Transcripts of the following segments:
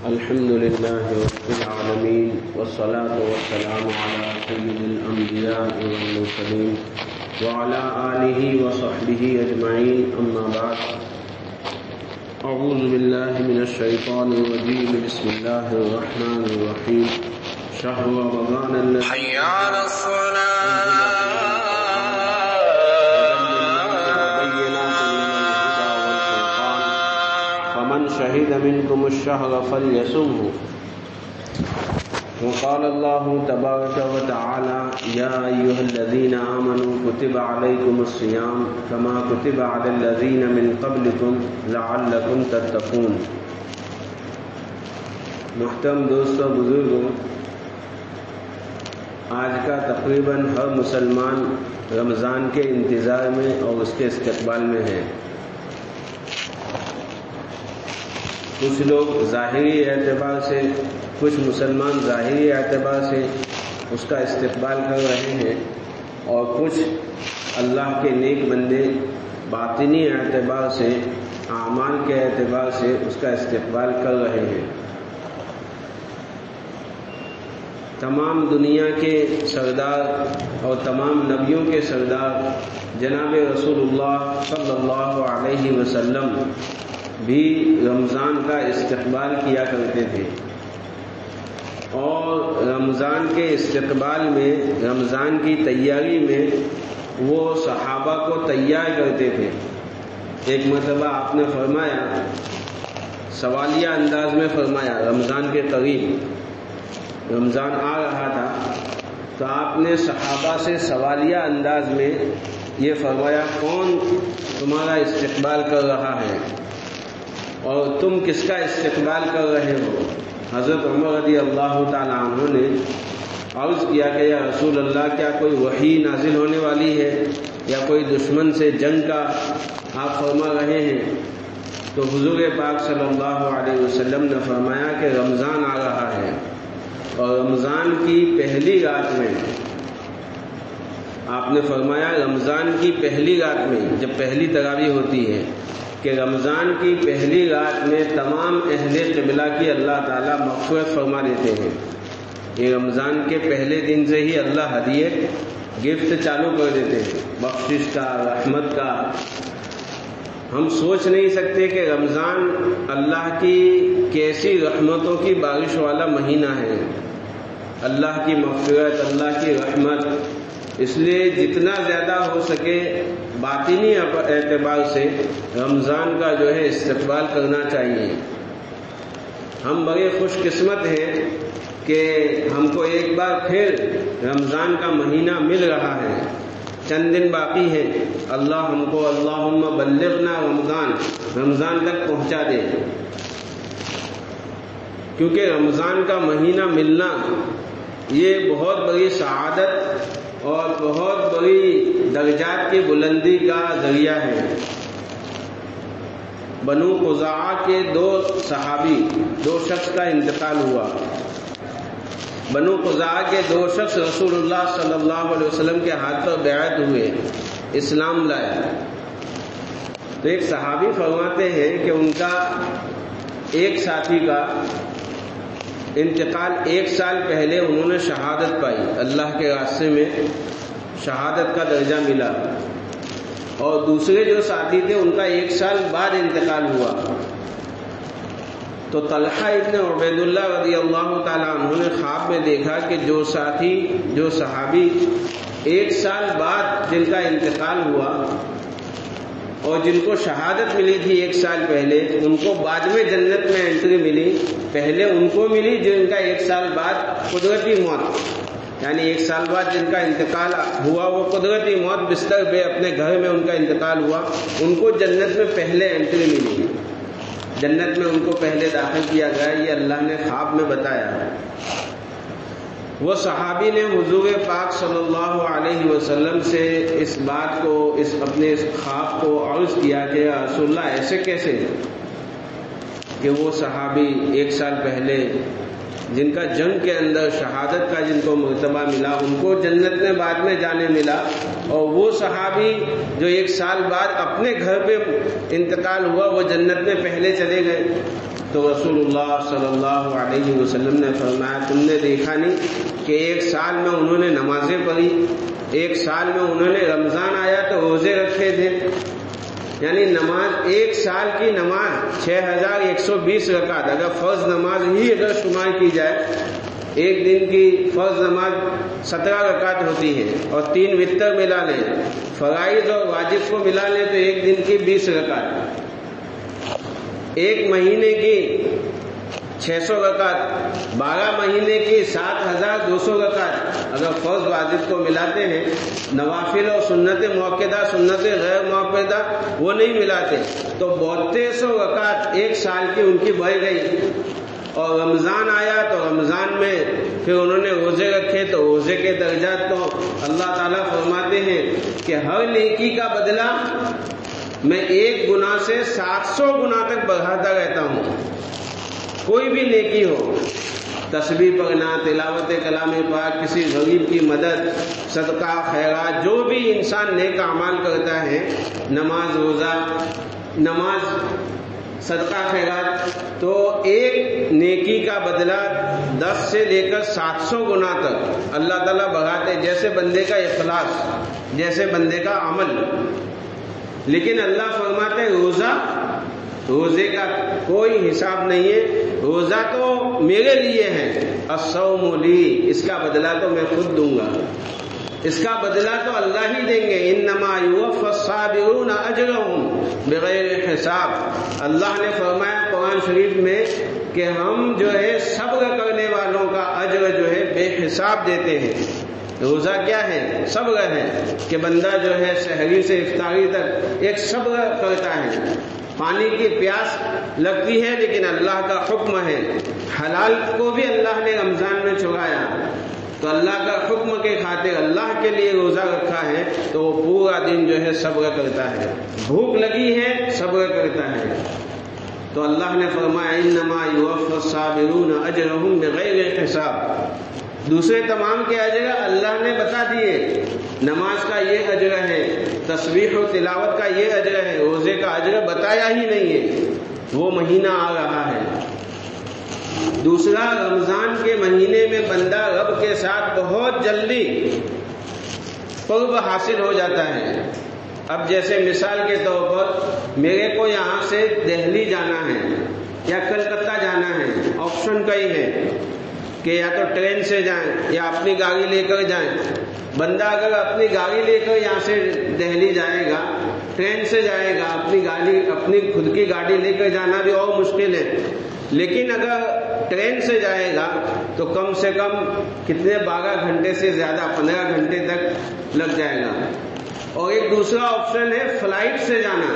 الحمد لله رب العالمين والصلاة والسلام على سيد الأنبياء والمرسلين وعلى آله وصحبه أجمعين أما بعد أعوذ بالله من الشيطان الرجيم بسم الله الرحمن الرحيم شهر رمضان الذي حي على الصلاة فمن شهد منكم الشهر فليصمه وقال الله تبارك وتعالى يا أيها الذين آمنوا كتب عليكم الصيام كما كتب على الذين من قبلكم لعلكم تتقون. محترم دوستو بزرگوں، آج کا تقریباً ہر مسلمان رمضان کے انتظار میں اور اس کے استقبال میں ہے. کچھ لوگ ظاہری اعتبار سے، کچھ مسلمان ظاہری اعتبار سے اس کا استقبال کر رہے ہیں اور کچھ اللہ کے نیک بندے باطنی اعتبار سے، اعمال کے اعتبار سے اس کا استقبال کر رہے ہیں. تمام دنیا کے سردار اور تمام نبیوں کے سردار جناب رسول اللہ صلی اللہ علیہ وسلم بھی رمضان کا استقبال کیا کرتے تھے، اور رمضان کے استقبال میں، رمضان کی تیاری میں وہ صحابہ کو تیار کرتے تھے. ایک مرتبہ آپ نے فرمایا، سوالیہ انداز میں فرمایا، رمضان کے قریب رمضان آ رہا تھا تو آپ نے صحابہ سے سوالیہ انداز میں یہ فرمایا، کون تمہارا استقبال کر رہا ہے اور تم کس کا استقبال کر رہے ہو؟ حضرت عمر رضی اللہ تعالیٰ عنہ نے عرض کیا کہ یا رسول اللہ، کیا کوئی وحی نازل ہونے والی ہے یا کوئی دشمن سے جنگ کا آپ فرما رہے ہیں؟ تو حضور پاک صلی اللہ علیہ وسلم نے فرمایا کہ رمضان آ رہا ہے، اور رمضان کی پہلی رات میں آپ نے فرمایا، رمضان کی پہلی رات میں جب پہلی تراویح ہوتی ہے کہ رمضان کی پہلی رات میں تمام اہل قبلہ کی اللہ تعالیٰ مغفرت فرما دیتے ہیں. یہ رمضان کے پہلے دن سے ہی اللہ ہدیے گفٹ چالو کر دیتے ہیں، بخشش کا، رحمت کا. ہم سوچ نہیں سکتے کہ رمضان اللہ کی کیسی رحمتوں کی بارش والا مہینہ ہے، اللہ کی مغفرت، اللہ کی رحمت. اس لیے جتنا زیادہ ہو سکے باطنی اعتبار سے رمضان کا جو ہے استقبال کرنا چاہیے. ہم بڑے خوش قسمت ہیں کہ ہم کو ایک بار پھر رمضان کا مہینہ مل رہا ہے. چند دن باقی ہے، اللہ ہم کو اللہم بلغنا رمضان تک پہنچا دے، کیونکہ رمضان کا مہینہ ملنا یہ بہت بڑی سعادت اور بہت بڑی درجات کی بلندی کا ذریعہ ہے. بنو خزاعہ کے دو صحابی، دو شخص کا انتقال ہوا. بنو خزاعہ کے دو شخص رسول اللہ صلی اللہ علیہ وسلم کے ہاتھ پر بیعت ہوئے، اسلام لائے. تو ایک صحابی فرماتے ہیں کہ ان کا ایک ساتھی کا انتقال 1 سال پہلے انہوں نے شہادت پائی، اللہ کے راستے میں شہادت کا درجہ ملا، اور دوسرے جو ساتھی تھے ان کا 1 سال بعد انتقال ہوا. تو طلحہ ابن عبید اللہ رضی اللہ تعالیٰ عنہ نے خواب میں دیکھا کہ جو ساتھی، جو صحابی 1 سال بعد جن کا انتقال ہوا اور جن کو شہادت ملی تھی 1 سال پہلے، ان کو بعد میں جنت میں انٹری ملی. پہلے ان کو ملی جن کا 1 سال بعد قدرتی موت، یعنی 1 سال بعد جن کا انتقال ہوا وہ قدرتی موت، بستر پہ اپنے گھر میں ان کا انتقال ہوا، ان کو جنت میں پہلے انٹری ملی، جنت میں ان کو پہلے داخل کیا گیا. یہ اللہ نے خواب میں بتایا. وہ صحابی نے حضور پاک صلی اللہ علیہ وسلم سے اس بات کو، اپنے اس خواب کو عرض کیا کہ یا رسول اللہ، ایسے کیسے کہ وہ صحابی 1 سال پہلے جن کا جنگ کے اندر شہادت کا جن کو مرتبہ ملا، ان کو جنت میں بعد میں جانے ملا، اور وہ صحابی جو 1 سال بعد اپنے گھر پہ انتقال ہوا وہ جنت میں پہلے چلے گئے. تو تو رسول اللہ صلی اللہ علیہ وسلم نے فرمایا تم نے دیکھا نہیں کہ ایک سال میں انہوں نے نمازیں پڑھی، ایک سال میں انہوں نے رمضان آیا تو روزے رکھے تھے، یعنی نماز ایک سال کی نماز 6120 رکعت، اگر فرض نماز ہی اگر شمار کی جائے ایک دن کی فرض نماز 17 رکعت ہوتی ہے اور 3 وتر ملا لیں، فرائض اور واجب کو ملا لیں تو ایک دن کی 20 رکعت، ایک مہینے کی 600 رکعت، 12 مہینے کی 7200 رکعت، اگر فرض واجب کو ملاتے ہیں، نوافل اور سنت موقدہ سنت غیر موقدہ وہ نہیں ملاتے تو 3200 رکعت ایک سال کی ان کی بڑھ گئی۔ اور رمضان آیا تو رمضان میں پھر انہوں نے روزے رکھے تو روزے کے درجات تو اللہ تعالیٰ فرماتے ہیں کہ ہر نیکی کا بدلہ میں 1 گناہ سے 700 گنا تک بڑھاتا رہتا ہوں۔ کوئی بھی نیکی ہو، تسبیح پڑھنا، تلاوت کلام پاک، کسی غریب کی مدد، صدقہ خیرات، جو بھی انسان نیک اعمال کرتا ہے، نماز روزہ، نماز صدقہ خیرات، تو ایک نیکی کا بدلہ 10 سے لے کر 700 گنا تک اللہ تعالیٰ بڑھاتے، جیسے بندے کا اخلاص، جیسے بندے کا عمل۔ لیکن اللہ فرماتے ہیں روزے کا کوئی حساب نہیں ہے، روزہ تو میرے لیے ہے، الصوم لی، اس کا بدلہ تو میں خود دوں گا، اس کا بدلہ تو اللہ ہی دیں گے، انما یوفی الصابرون اجرهم بغیر حساب۔ اللہ نے فرمایا قرآن شریف میں کہ ہم جو ہے صبر کرنے والوں کا اجر جو ہے بے حساب دیتے ہیں۔ روزہ کیا ہے؟ صبر ہے کہ بندہ جو ہے سحری سے افطاری تک ایک صبر کرتا ہے، پانی کی پیاس لگتی ہے لیکن اللہ کا حکم ہے، حلال کو بھی اللہ نے رمضان میں چھڑایا تو اللہ کا حکم کے خاطر اللہ کے لیے روزہ رکھا ہے تو وہ پورا دن جو ہے صبر کرتا ہے، بھوک لگی ہے صبر کرتا ہے۔ تو اللہ نے فرمایا انما یوفی الصابرون اجرهم بغیر حساب۔ دوسرے تمام کے اجر اللہ نے بتا دیے، نماز کا یہ اجر ہے، تسبیح و تلاوت کا یہ اجر ہے، روزے کا اجر بتایا ہی نہیں ہے، وہ مہینہ آ رہا ہے۔ دوسرا، رمضان کے مہینے میں بندہ رب کے ساتھ بہت جلدی قرب حاصل ہو جاتا ہے۔ اب جیسے مثال کے طور پر میرے کو یہاں سے دہلی جانا ہے یا کلکتہ جانا ہے، آپشن کئی ہے کہ یا تو ٹرین سے جائیں یا اپنی گاڑی لے کر جائیں۔ بندہ اگر اپنی گاڑی لے کر یہاں سے دہلی جائے گا، ٹرین سے جائے گا، اپنی خود کی گاڑی لے کر جانا بھی اور مشکل ہے، لیکن اگر ٹرین سے جائے گا تو کم سے کم کتنے 12 گھنٹے سے زیادہ 15 گھنٹے تک لگ جائے گا۔ اور ایک دوسرا آپشن ہے فلائٹ سے جانا،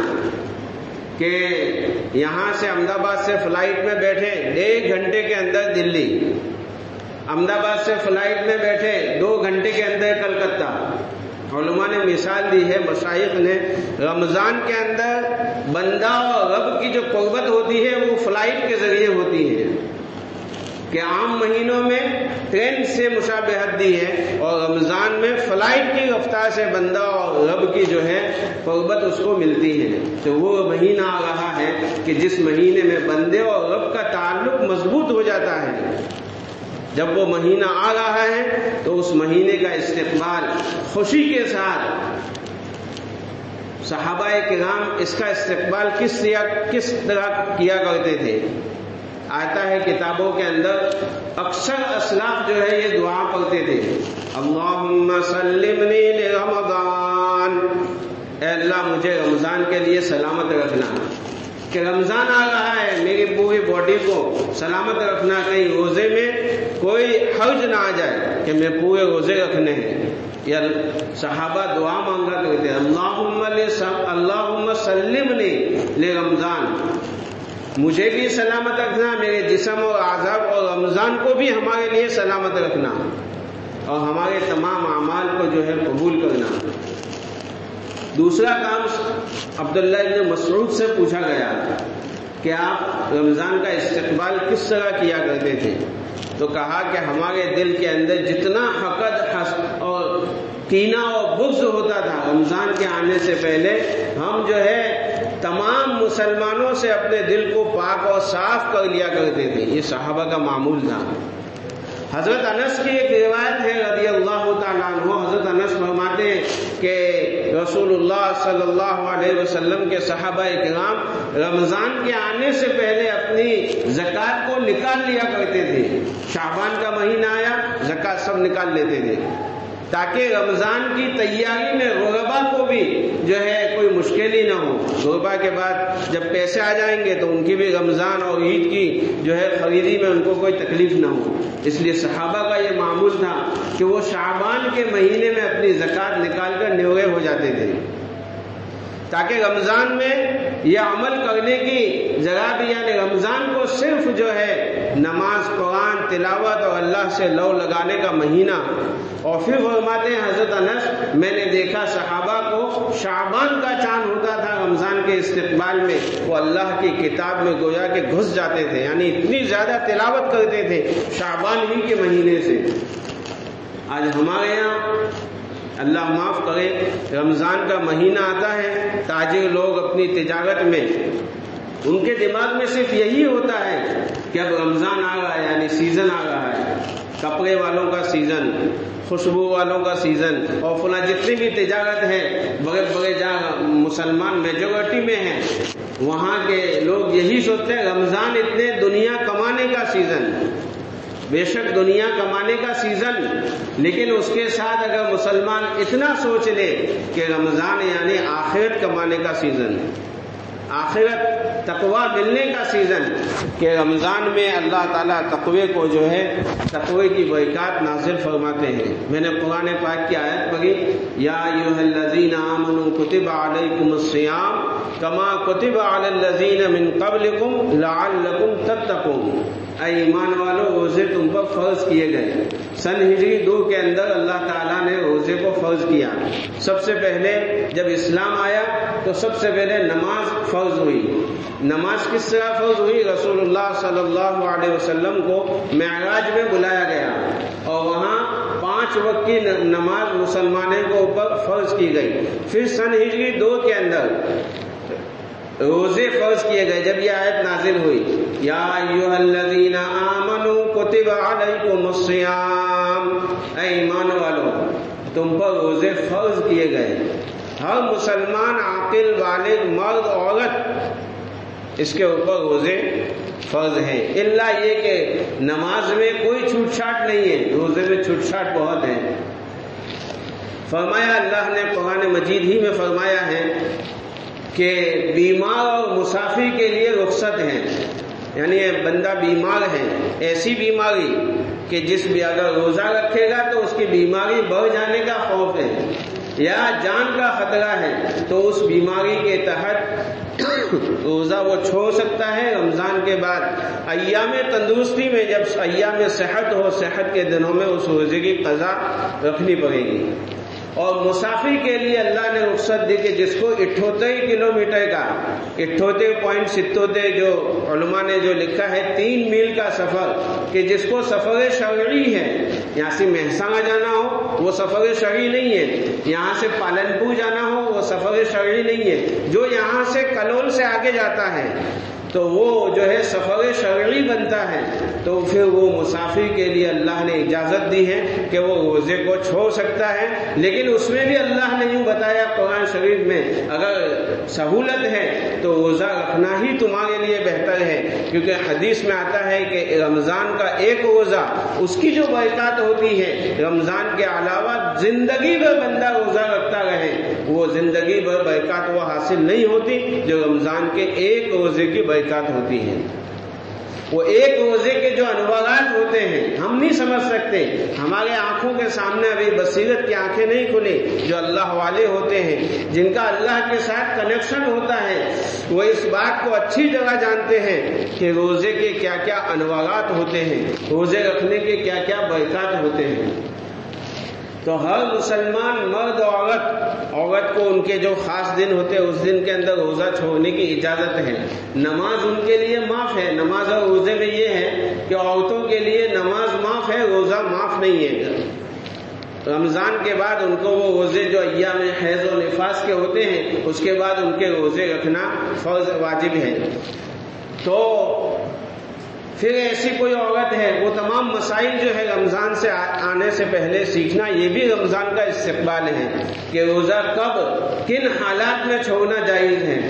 کہ یہاں سے احمد آباد سے فلائٹ میں بیٹھے 1.5 گھنٹے کے اندر دلی، احمد آباد سے فلائٹ میں بیٹھے 2 گھنٹے کے اندر کلکتہ۔ علماء نے مثال دی ہے، مشائخ نے، رمضان کے اندر بندہ اور رب کی جو قربت ہوتی ہے وہ فلائٹ کے ذریعے ہوتی ہے، کہ عام مہینوں میں ٹرین سے مشابہت دی ہے اور رمضان میں فلائٹ کی رفتار سے بندہ اور رب کی جو ہے قربت اس کو ملتی ہے۔ تو وہ مہینہ آ رہا ہے کہ جس مہینے میں بندے اور رب کا تعلق مضبوط ہو جاتا ہے۔ جب وہ مہینہ آ رہا ہے تو اس مہینے کا استقبال خوشی کے ساتھ، صحابہ کرام اس کا استقبال کس طرح کیا کرتے تھے؟ آتا ہے کتابوں کے اندر، اکثر اسلاف جو ہے یہ دعا پڑھتے تھے، اللہم سلمنی لرمضان، اے اللہ مجھے رمضان کے لیے سلامت رکھنا، کہ رمضان آ رہا ہے، میری پوری باڈی کو سلامت رکھنا، کہیں روزے میں کوئی حرج نہ آ جائے کہ میں پورے روزے رکھنے ہیں۔ یا صحابہ دعا مانگا کرتے ہیں، اللہم سلمنی لرمضان، مجھے بھی سلامت رکھنا، میرے جسم اور اعضاء، اور رمضان کو بھی ہمارے لیے سلامت رکھنا اور ہمارے تمام اعمال کو جو ہے قبول کرنا۔ دوسرا کام عبداللہ ابن مسعود سے پوچھا گیا کہ آپ رمضان کا استقبال کس طرح کیا کرتے تھے؟ تو کہا کہ ہمارے دل کے اندر جتنا حقد اور کینہ اور بغض ہوتا تھا رمضان کے آنے سے پہلے، ہم جو ہے تمام مسلمانوں سے اپنے دل کو پاک اور صاف کر لیا کرتے تھے. یہ صحابہ کا معمول تھا. حضرت انس کی ایک روایت ہے رضی اللہ تعالیٰ عنہ. حضرت انس فرماتے ہیں کہ رسول اللہ صلی اللہ علیہ وسلم کے صحابہ کرام رمضان کے آنے سے پہلے اپنی زکوٰۃ کو نکال لیا کرتے تھے. شعبان کا مہینہ آیا زکوٰۃ سب نکال لیتے تھے تاکہ رمضان کی تیاری میں غربا کو بھی جو ہے کوئی مشکل ہی نہ ہو. غربا کے بعد جب پیسے آ جائیں گے تو ان کی بھی رمضان اور عید کی جو ہے خریدی میں ان کو کوئی تکلیف نہ ہو. اس لیے صحابہ کا یہ معمول تھا کہ وہ شعبان کے مہینے میں اپنی زکوٰۃ نکال کر نیوے ہو جاتے تھے تاکہ رمضان میں یہ عمل کرنے کی جگہ بھی، یعنی رمضان کو صرف جو ہے نماز، قرآن تلاوت اور اللہ سے لو لگانے کا مہینہ. اور پھر فرماتے ہیں حضرت انس، میں نے دیکھا صحابہ کو شعبان کا چاند ہوتا تھا رمضان کے استقبال میں وہ اللہ کی کتاب میں گویا کہ گھس جاتے تھے، یعنی اتنی زیادہ تلاوت کرتے تھے شعبان ہی کے مہینے سے. آج ہمارے یہاں اللہ معاف کرے رمضان کا مہینہ آتا ہے، تاجر لوگ اپنی تجارت میں ان کے دماغ میں صرف یہی ہوتا ہے کہ اب رمضان آ رہا ہے، یعنی سیزن آ رہا ہے، کپڑے والوں کا سیزن، خوشبو والوں کا سیزن، اور فلاں جتنی بھی تجارت ہے بڑے بڑے جہاں مسلمان میجورٹی میں ہیں وہاں کے لوگ یہی سوچتے ہیں رمضان اتنے دنیا کمانے کا سیزن. بے شک دنیا کمانے کا سیزن، لیکن اس کے ساتھ اگر مسلمان اتنا سوچ لے کہ رمضان یعنی آخرت کمانے کا سیزن، آخرت تقوی ملنے کا سیزن، کہ رمضان میں اللہ تعالیٰ تقوی کو جو ہے تقوی کی برکات نازل فرماتے ہیں. میں نے قرآن پاک کی آیت پڑھی، یا ایھا الذین آمنوا کتب علیکم الصیام کما کتب علی الذین من قبلکم لعلکم تتقون. اے ایمان والو روزے تم پر فرض کیے گئے. سن ہجری 2 کے اندر اللہ تعالیٰ نے روزے کو فرض کیا. سب سے پہلے جب اسلام آیا تو سب سے پہلے نماز فرض ہوئی. نماز کس طرح فرض ہوئی؟ رسول اللہ صلی اللہ علیہ وسلم کو معراج میں بلایا گیا اور وہاں 5 وقت کی نماز مسلمانوں کو اوپر فرض کی گئی. پھر سن ہجری 2 کے اندر روزے فرض کیے گئے. جب یہ آیت نازل ہوئی، یا ایھا الذین آمنوا کتب علیکم الصیام، اے ایمان والو تم پر روزے فرض کیے گئے. ہر مسلمان عاقل بالغ مرد عورت اس کے اوپر روزے فرض ہیں، الا یہ کہ نماز میں کوئی چھوٹ چھاٹ نہیں ہے، روزے میں چھوٹ چھاٹ بہت ہے. فرمایا اللہ نے قرآن مجید ہی میں فرمایا ہے کہ بیمار اور مسافر کے لیے رخصت ہے. یعنی بندہ بیمار ہے، ایسی بیماری کہ جس بھی اگر روزہ رکھے گا تو اس کی بیماری بڑھ جانے کا خوف ہے یا جان کا خطرہ ہے، تو اس بیماری کے تحت روزہ وہ چھوڑ سکتا ہے. رمضان کے بعد ایام تندرستی میں جب ایام صحت ہو، صحت کے دنوں میں اس روزے کی قضا رکھنی پڑے گی. اور مسافر کے لیے اللہ نے رخصت دی کہ جس کو 78 کلومیٹر کا 78.77 جو علماء نے جو لکھا ہے 3 میل کا سفر، کہ جس کو سفر شرعی ہے، یہاں سے مہسانہ جانا ہو وہ سفر شرعی نہیں ہے، یہاں سے پالنپور جانا ہو وہ سفر شرعی نہیں ہے، جو یہاں سے کلول سے آگے جاتا ہے تو وہ جو ہے سفر شرعی بنتا ہے. تو پھر وہ مسافر کے لیے اللہ نے اجازت دی ہے کہ وہ روزے کو چھوڑ سکتا ہے. لیکن اس میں بھی اللہ نے یوں بتایا قرآن شریف میں، اگر سہولت ہے تو روزہ رکھنا ہی تمہارے لیے بہتر ہے، کیونکہ حدیث میں آتا ہے کہ رمضان کا ایک روزہ اس کی جو برکات ہوتی ہے رمضان کے علاوہ زندگی بھر بندہ روزہ رکھتا رہے وہ زندگی بھر برکات وہ حاصل نہیں ہوتی جو رمضان کے ایک روزے کی برکات ہوتی ہے. وہ ایک روزے کے جو انوارات ہوتے ہیں ہم نہیں سمجھ سکتے، ہمارے آنکھوں کے سامنے ابھی بصیرت کی آنکھیں نہیں کھلی. جو اللہ والے ہوتے ہیں، جن کا اللہ کے ساتھ کنیکشن ہوتا ہے، وہ اس بات کو اچھی طرح جانتے ہیں کہ روزے کے کیا کیا انوارات ہوتے ہیں، روزے رکھنے کے کیا کیا برکات ہوتے ہیں. تو ہر مسلمان مرد اور عورت کو ان کے جو خاص دن ہوتے ہیں اس دن کے اندر روزہ چھوڑنے کی اجازت ہے. نماز ان کے لیے معاف ہے. نماز اور روزے میں یہ ہے کہ عورتوں کے لیے نماز معاف ہے، روزہ معاف نہیں ہے. رمضان کے بعد ان کو وہ روزے جو ایام حیض و نفاس کے ہوتے ہیں اس کے بعد ان کے روزے رکھنا فرض واجب ہے۔ تو پھر ایسی کوئی عورت ہے، وہ تمام مسائل جو ہے رمضان سے آنے سے پہلے سیکھنا، یہ بھی رمضان کا استقبال ہے کہ روزہ کب کن حالات میں چھوڑنا جائز ہے۔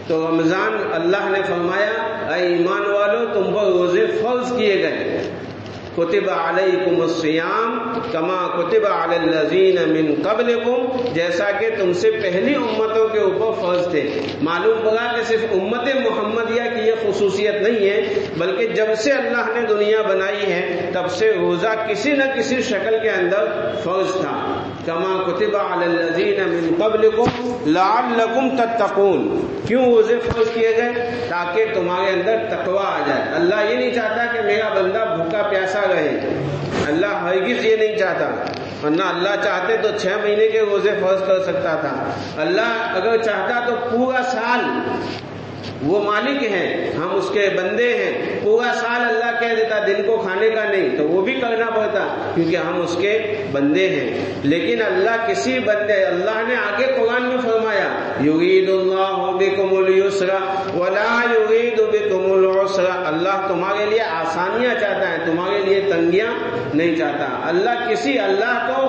تو رمضان اللہ نے فرمایا اے ایمان والو تم پر روزے فرض کیے گئے، کتب علیکم الصیام کما کتب علی الذین من قبلکم، جیسا کہ تم سے پہلی امتوں کے اوپر فرض تھے۔ معلوم پڑا کہ صرف امت محمدیہ کی یہ خصوصیت نہیں ہے، بلکہ جب سے اللہ نے دنیا بنائی ہے تب سے روزہ کسی نہ کسی شکل کے اندر فرض تھا۔ کما کتب علی الذین من قبلکم لعلکم تتقون، کیوں روزے فرض کیے گئے؟ تاکہ تمہارے اندر تقویٰ آ جائے۔ اللہ یہ نہیں چاہتا کہ میرا بندہ بھوکا پیاسا رہے، اللہ ہرگز یہ نہیں چاہتا، ورنہ اللہ چاہتے تو 6 مہینے کے روزے فرض کر سکتا تھا۔ اللہ اگر چاہتا تو پورا سال، وہ مالک ہیں، ہم اس کے بندے ہیں، پورا سال اللہ کہہ دیتا دن کو کھانے کا نہیں، تو وہ بھی کرنا پڑتا کیونکہ ہم اس کے بندے ہیں۔ لیکن اللہ کسی بندے، اللہ نے آگے قرآن میں فرمایا یرید اللہ بکم اليسر ولا یرید بکم العسر، اللہ تمہارے لیے آسانیاں چاہتا ہے، تمہارے لیے تنگیاں نہیں چاہتا۔ اللہ تو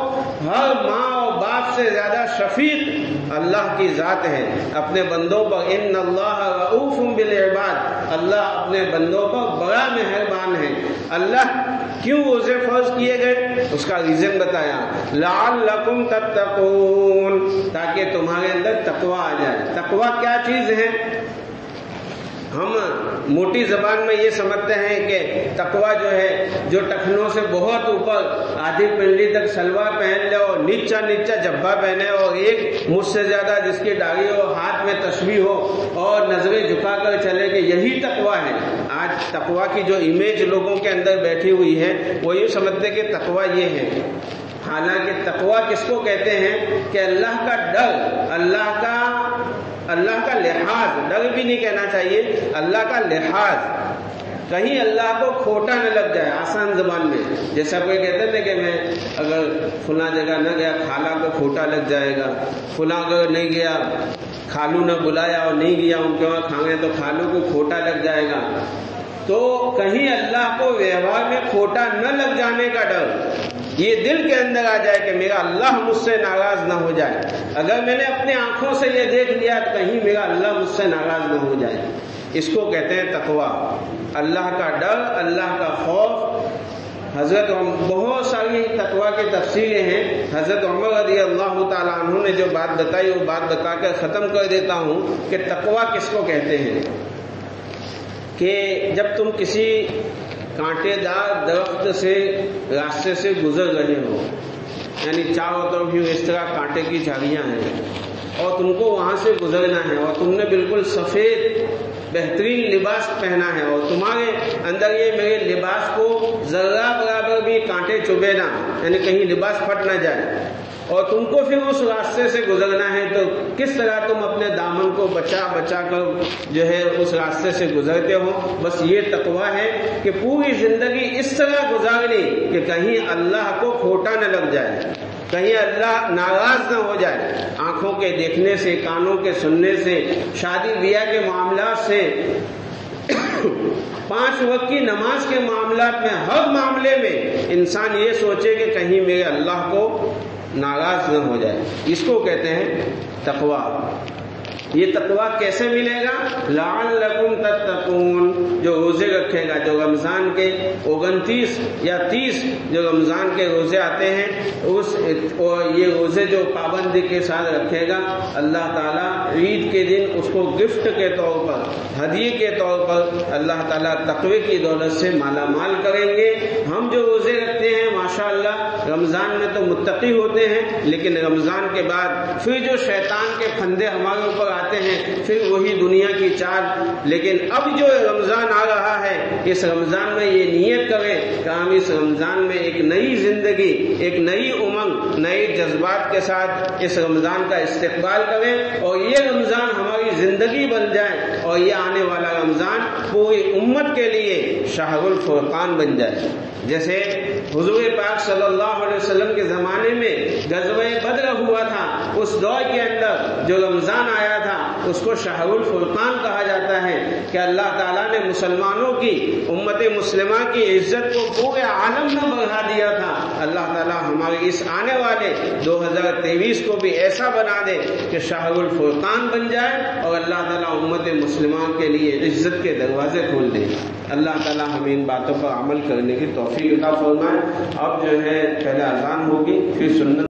ہر ماں اور باپ سے زیادہ شفیق اللہ کی ذات ہے اپنے بندوں پر۔ ان اللہ رؤوف بالعباد، اللہ اپنے بندوں پر بڑا مہربان ہے۔ اللہ کیوں روزے فرض کیے گئے اس کا ریزن بتایا، لعلکم تتقون، تاکہ تمہارے اندر تقویٰ آ جائے۔ تقویٰ کیا چیز ہے؟ ہم موٹی زبان میں یہ سمجھتے ہیں کہ تقویٰ جو ہے جو ٹخنوں سے بہت اوپر آدھی پنڈلی تک سلوار پہن لے اور نیچا جبہ پہنے اور ایک مجھ سے زیادہ جس کی داڑھی ہو، ہاتھ میں تسبیح ہو اور نظریں جھکا کر چلے کہ یہی تقویٰ ہے۔ آج تقویٰ کی جو امیج لوگوں کے اندر بیٹھی ہوئی ہے وہ یہ سمجھتے کہ تقویٰ یہ ہے، حالانکہ تقویٰ کس کو کہتے ہیں کہ اللہ کا ڈر، اللہ کا لحاظ، ڈر بھی نہیں کہنا چاہیے، اللہ کا لحاظ، کہیں اللہ کو کھوٹا نہ لگ جائے۔ آسان زبان میں جیسا کوئی کہتے تھے کہ میں اگر فلاں جگہ نہ گیا خالہ کو کھوٹا لگ جائے گا، فلاں اگر نہیں گیا، خالو نے بلایا اور نہیں گیا ان کے وہاں کھانے تو خالو کو کھوٹا لگ جائے گا۔ تو کہیں اللہ کو ویوہار میں کھوٹا نہ لگ جانے کا ڈر، یہ دل کے اندر آ جائے کہ میرا اللہ مجھ سے ناراض نہ ہو جائے۔ اگر میں نے اپنے آنکھوں سے یہ دیکھ لیا کہیں میرا اللہ مجھ سے ناراض نہ ہو جائے، اس کو کہتے ہیں تقویٰ، اللہ کا ڈر، اللہ کا خوف۔ بہت ساری تقویٰ کی تفصیلیں ہیں۔ حضرت عمر رضی اللہ تعالیٰ عنہ نے جو بات بتائی وہ بات بتا کر ختم کر دیتا ہوں کہ تقویٰ کس کو کہتے ہیں۔ کہ جب تم کسی کانٹے دار درخت سے راستے سے گزر رہے ہو، یعنی چاروں طرف اس طرح کانٹے کی جھاڑیاں ہیں اور تم کو وہاں سے گزرنا ہے اور تم نے بالکل سفید بہترین لباس پہنا ہے اور تمہارے اندر یہ میرے لباس کو ذرہ برابر بھی کانٹے چبھے نہ، یعنی کہیں لباس پھٹ نہ جائے، اور تم کو پھر اس راستے سے گزرنا ہے، تو کس طرح تم اپنے دامن کو بچا کر جو ہے اس راستے سے گزرتے ہو۔ بس یہ تقویٰ ہے کہ پوری زندگی اس طرح گزارنی کہ کہیں اللہ کو کھوٹا نہ لگ جائے، کہیں اللہ ناراض نہ ہو جائے۔ آنکھوں کے دیکھنے سے، کانوں کے سننے سے، شادی بیاہ کے معاملات سے، 5 وقت کی نماز کے معاملات میں، ہر معاملے میں انسان یہ سوچے کہ کہیں میرے اللہ کو ناراض نہ ہو جائے۔ اس کو کہتے ہیں تقویٰ۔ یہ تقویٰ کیسے ملے گا؟ لعلکم تتقون، جو روزے رکھے گا، جو رمضان کے 29 یا 30 جو رمضان کے روزے آتے ہیں، یہ روزے جو پابندی کے ساتھ رکھے گا، اللہ تعالیٰ عید کے دن اس کو گفٹ کے طور پر، ہدیے کے طور پر اللہ تعالیٰ تقوی کی دولت سے مالا مال کریں گے۔ ہم جو روزے رکھتے ہیں ماشاءاللہ رمضان میں تو متقی ہوتے ہیں، لیکن رمضان کے بعد پھر جو شیطان کے پھندے ہمارے اوپر آتے ہیں، پھر وہی دنیا کی چال۔ لیکن اب جو رمضان آ رہا ہے، اس رمضان میں یہ نیت کریں کہ ہم اس رمضان میں ایک نئی زندگی، ایک نئی امنگ، نئے جذبات کے ساتھ اس رمضان کا استقبال کریں اور یہ رمضان ہماری زندگی بن جائے اور یہ آنے والا رمضان پوری امت کے لیے شہر الفرقان بن جائے۔ جیسے حضور پاک صلی اللہ علیہ وسلم کے زمانے میں غزوہ بدر ہوا تھا، اس دور کے اندر جو رمضان آیا تھا اس کو شہر الفرقان کہا جاتا ہے کہ اللہ تعالیٰ نے مسلمانوں کی، امت مسلمہ کی عزت کو پورے عالم میں بڑھا دیا تھا۔ اللہ تعالیٰ ہمارے اس آنے والے 2023 کو بھی ایسا بنا دے کہ شہر الفرقان بن جائے اور اللہ تعالیٰ امت مسلمہ کے لیے عزت کے دروازے کھول دے۔ اللہ تعالیٰ ہمیں ان باتوں پر عمل کرنے کی توفیق عطا فرمائے۔ اب جو ہے پہلے اذان ہوگی، پھر سنت